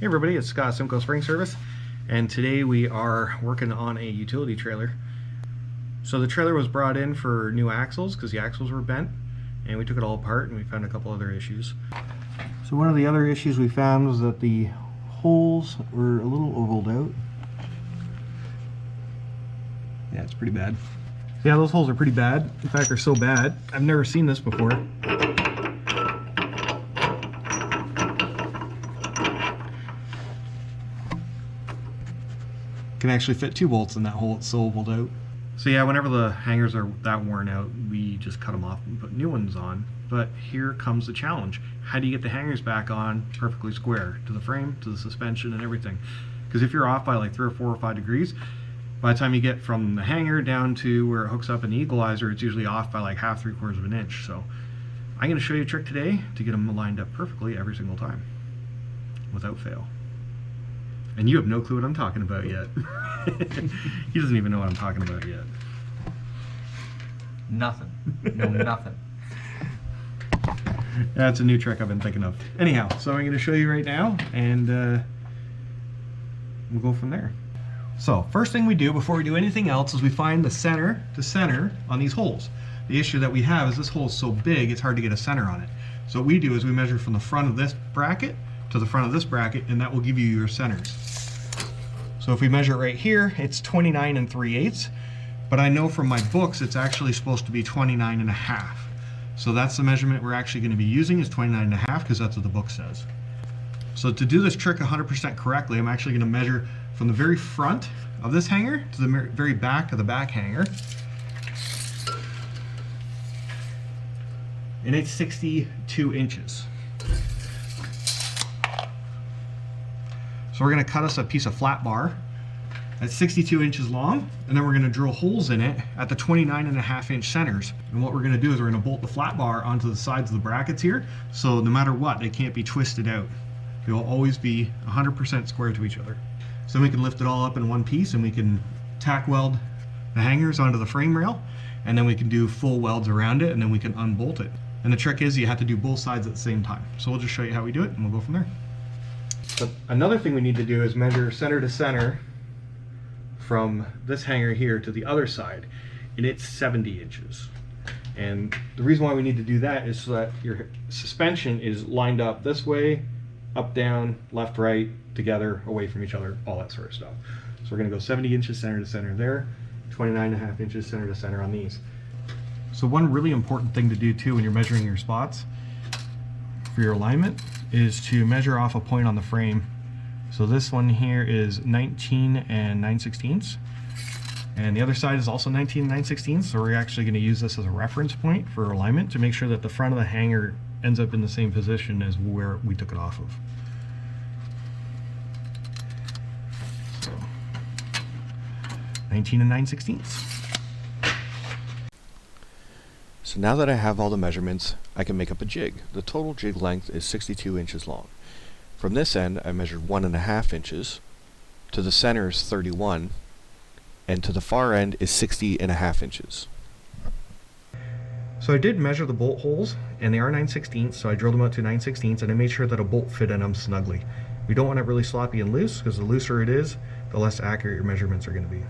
Hey everybody, it's Scott, Simcoe Spring Service, and today we are working on a utility trailer. So the trailer was brought in for new axles because the axles were bent, and we took it all apart and we found a couple other issues. So one of the other issues we found was that the holes were a little ovaled out. Yeah, it's pretty bad. Yeah, those holes are pretty bad. In fact, they're so bad, I've never seen this before. Can actually fit 2 bolts in that hole, it's so ovaled out. So yeah, whenever the hangers are that worn out, we just cut them off and put new ones on. But here comes the challenge. How do you get the hangers back on perfectly square to the frame, to the suspension and everything? Because if you're off by like 3 or 4 or 5 degrees, by the time you get from the hanger down to where it hooks up in the equalizer, it's usually off by like half, 3/4 of an inch. So I'm going to show you a trick today to get them lined up perfectly every single time, without fail. And you have no clue what I'm talking about yet. He doesn't even know what I'm talking about yet. Nothing. No, nothing. That's a new trick I've been thinking of. Anyhow, so I'm going to show you right now, and we'll go from there. So, first thing we do before we do anything else is we find the center to center on these holes. The issue that we have is this hole is so big, it's hard to get a center on it. So what we do is we measure from the front of this bracket to the front of this bracket, and that will give you your centers. So if we measure right here, it's 29 3/8, but I know from my books it's actually supposed to be 29 1/2. So that's the measurement we're actually going to be using, is 29 1/2, because that's what the book says. So to do this trick 100% correctly, I'm actually going to measure from the very front of this hanger to the very back of the back hanger. And it's 62 inches. So we're going to cut us a piece of flat bar that's 62 inches long, and then we're going to drill holes in it at the 29 1/2 inch centers. And what we're going to do is we're going to bolt the flat bar onto the sides of the brackets here, so no matter what, they can't be twisted out. They will always be 100% square to each other. So we can lift it all up in one piece, and we can tack weld the hangers onto the frame rail, and then we can do full welds around it, and then we can unbolt it. And the trick is you have to do both sides at the same time. So we'll just show you how we do it, and we'll go from there. But another thing we need to do is measure center to center from this hanger here to the other side, and it's 70 inches. And the reason why we need to do that is so that your suspension is lined up this way, up, down, left, right, together, away from each other, all that sort of stuff. So we're going to go 70 inches center to center there, 29 1/2 inches center to center on these. So one really important thing to do too when you're measuring your spots for your alignment is to measure off a point on the frame. So this one here is 19 9/16, and the other side is also 19 9/16. So we're actually going to use this as a reference point for alignment to make sure that the front of the hanger ends up in the same position as where we took it off of. So 19 9/16. So now that I have all the measurements, I can make up a jig. The total jig length is 62 inches long. From this end, I measured 1 1/2 inches, to the center is 31, and to the far end is 60 1/2 inches. So I did measure the bolt holes, and they are 9/16, so I drilled them out to 9/16, and I made sure that a bolt fit in them snugly. We don't want it really sloppy and loose, because the looser it is, the less accurate your measurements are going to be.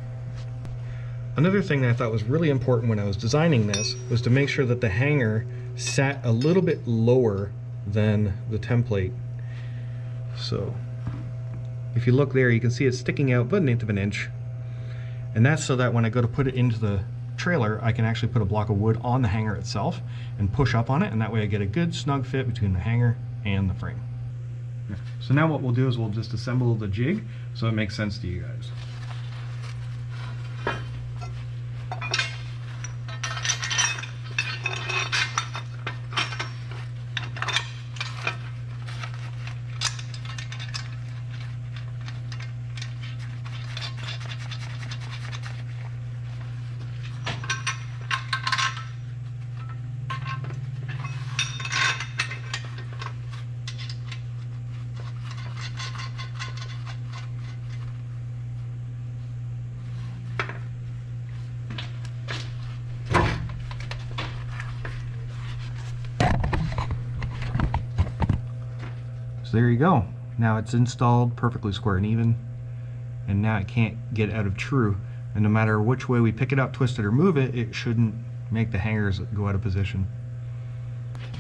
Another thing that I thought was really important when I was designing this was to make sure that the hanger sat a little bit lower than the template. So if you look there, you can see it's sticking out about 1/8 of an inch. And that's so that when I go to put it into the trailer, I can actually put a block of wood on the hanger itself and push up on it, and that way I get a good snug fit between the hanger and the frame. So now what we'll do is we'll just assemble the jig so it makes sense to you guys. So there you go. Now it's installed perfectly square and even, and now it can't get out of true. And no matter which way we pick it up, twist it, or move it, it shouldn't make the hangers go out of position.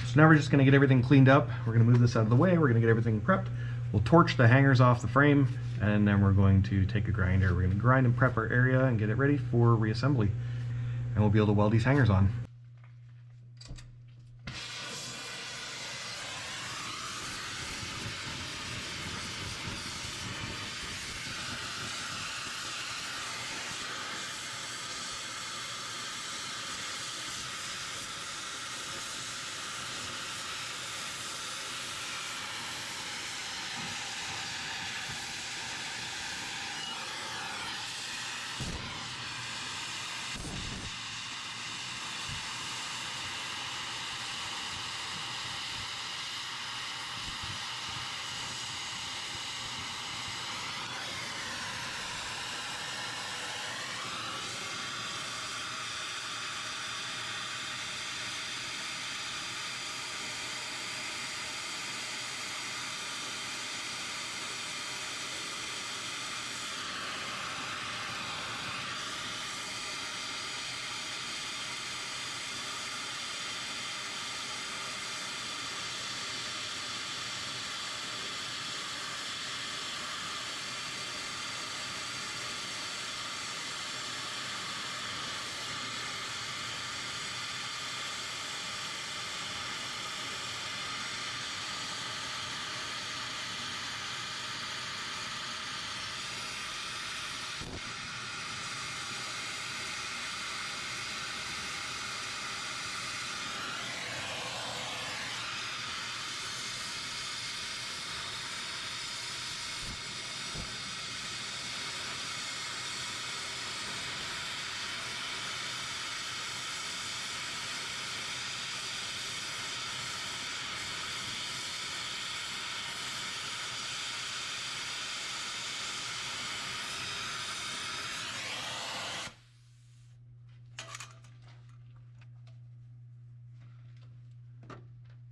So now we're just gonna get everything cleaned up. We're gonna move this out of the way. We're gonna get everything prepped. We'll torch the hangers off the frame, and then we're going to take a grinder. We're gonna grind and prep our area and get it ready for reassembly. And we'll be able to weld these hangers on.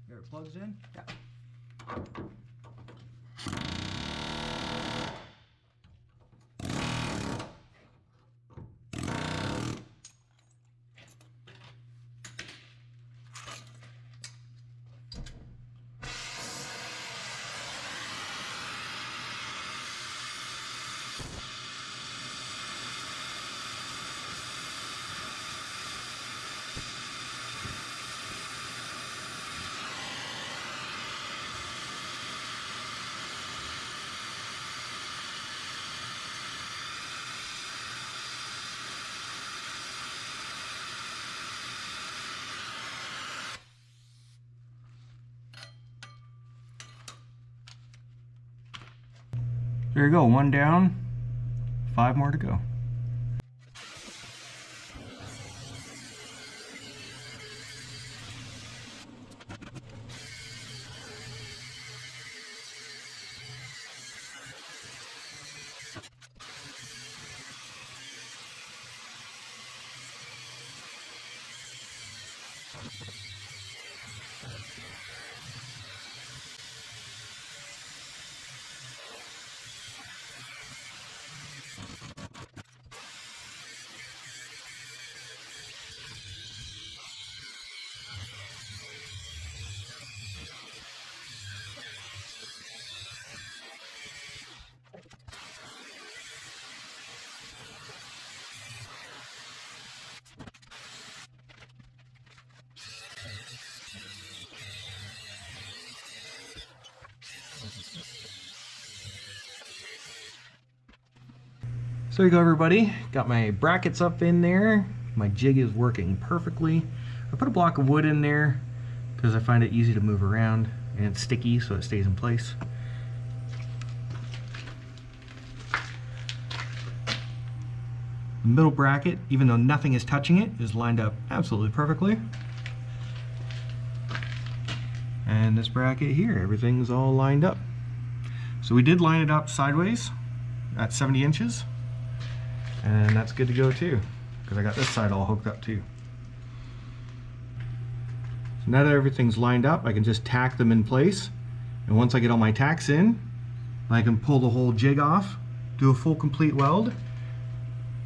There it plugs in? Yeah. There you go, one down, 5 more to go. So there you go, everybody. Got my brackets up in there. My jig is working perfectly. I put a block of wood in there because I find it easy to move around, and it's sticky so it stays in place. The middle bracket, even though nothing is touching it, is lined up absolutely perfectly. And this bracket here, everything's all lined up. So we did line it up sideways at 70 inches. And that's good to go too, because I got this side all hooked up too. So now that everything's lined up, I can just tack them in place. And once I get all my tacks in, I can pull the whole jig off, do a full complete weld,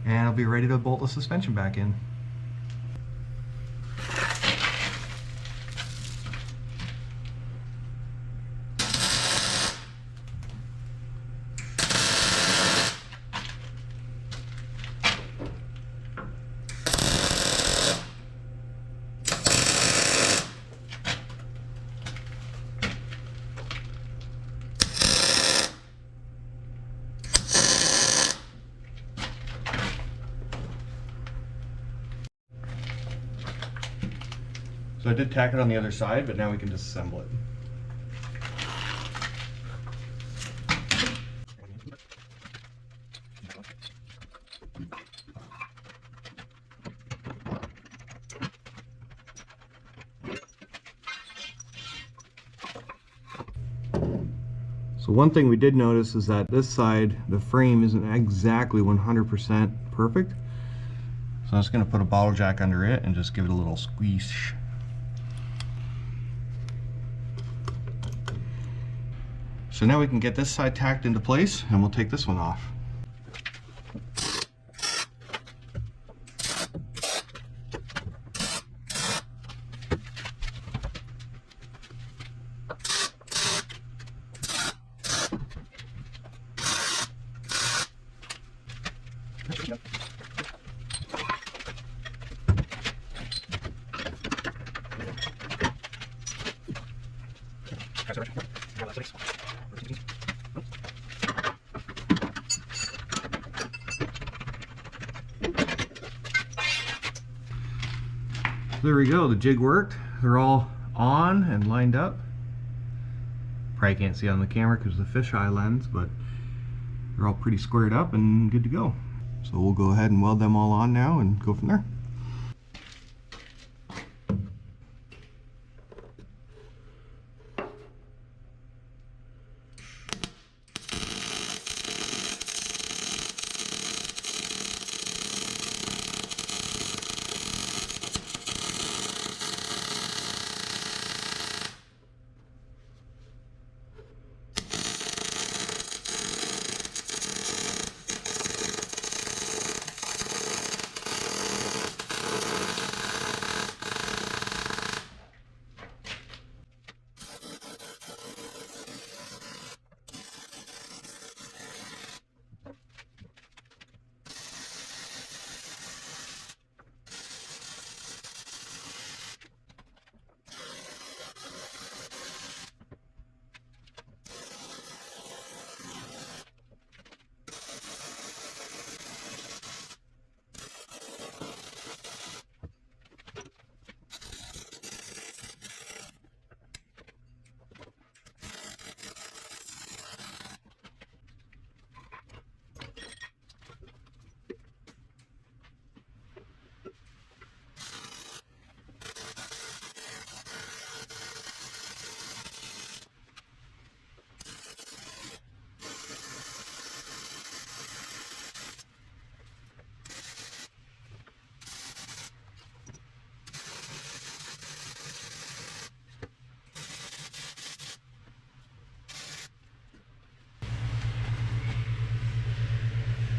and I'll be ready to bolt the suspension back in. So I did tack it on the other side, but now we can disassemble it. So one thing we did notice is that this side, the frame isn't exactly 100% perfect. So I'm just going to put a bottle jack under it and just give it a little squeeze. So now we can get this side tacked into place, and we'll take this one off. There we go, the jig worked. They're all on and lined up. Probably can't see on the camera because of the fisheye lens, but they're all pretty squared up and good to go. So we'll go ahead and weld them all on now and go from there.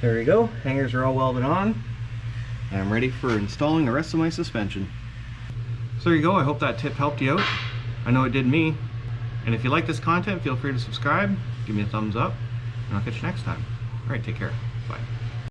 There we go, hangers are all welded on, and I'm ready for installing the rest of my suspension. So there you go, I hope that tip helped you out. I know it did me. And if you like this content, feel free to subscribe, give me a thumbs up, and I'll catch you next time. Alright, take care. Bye.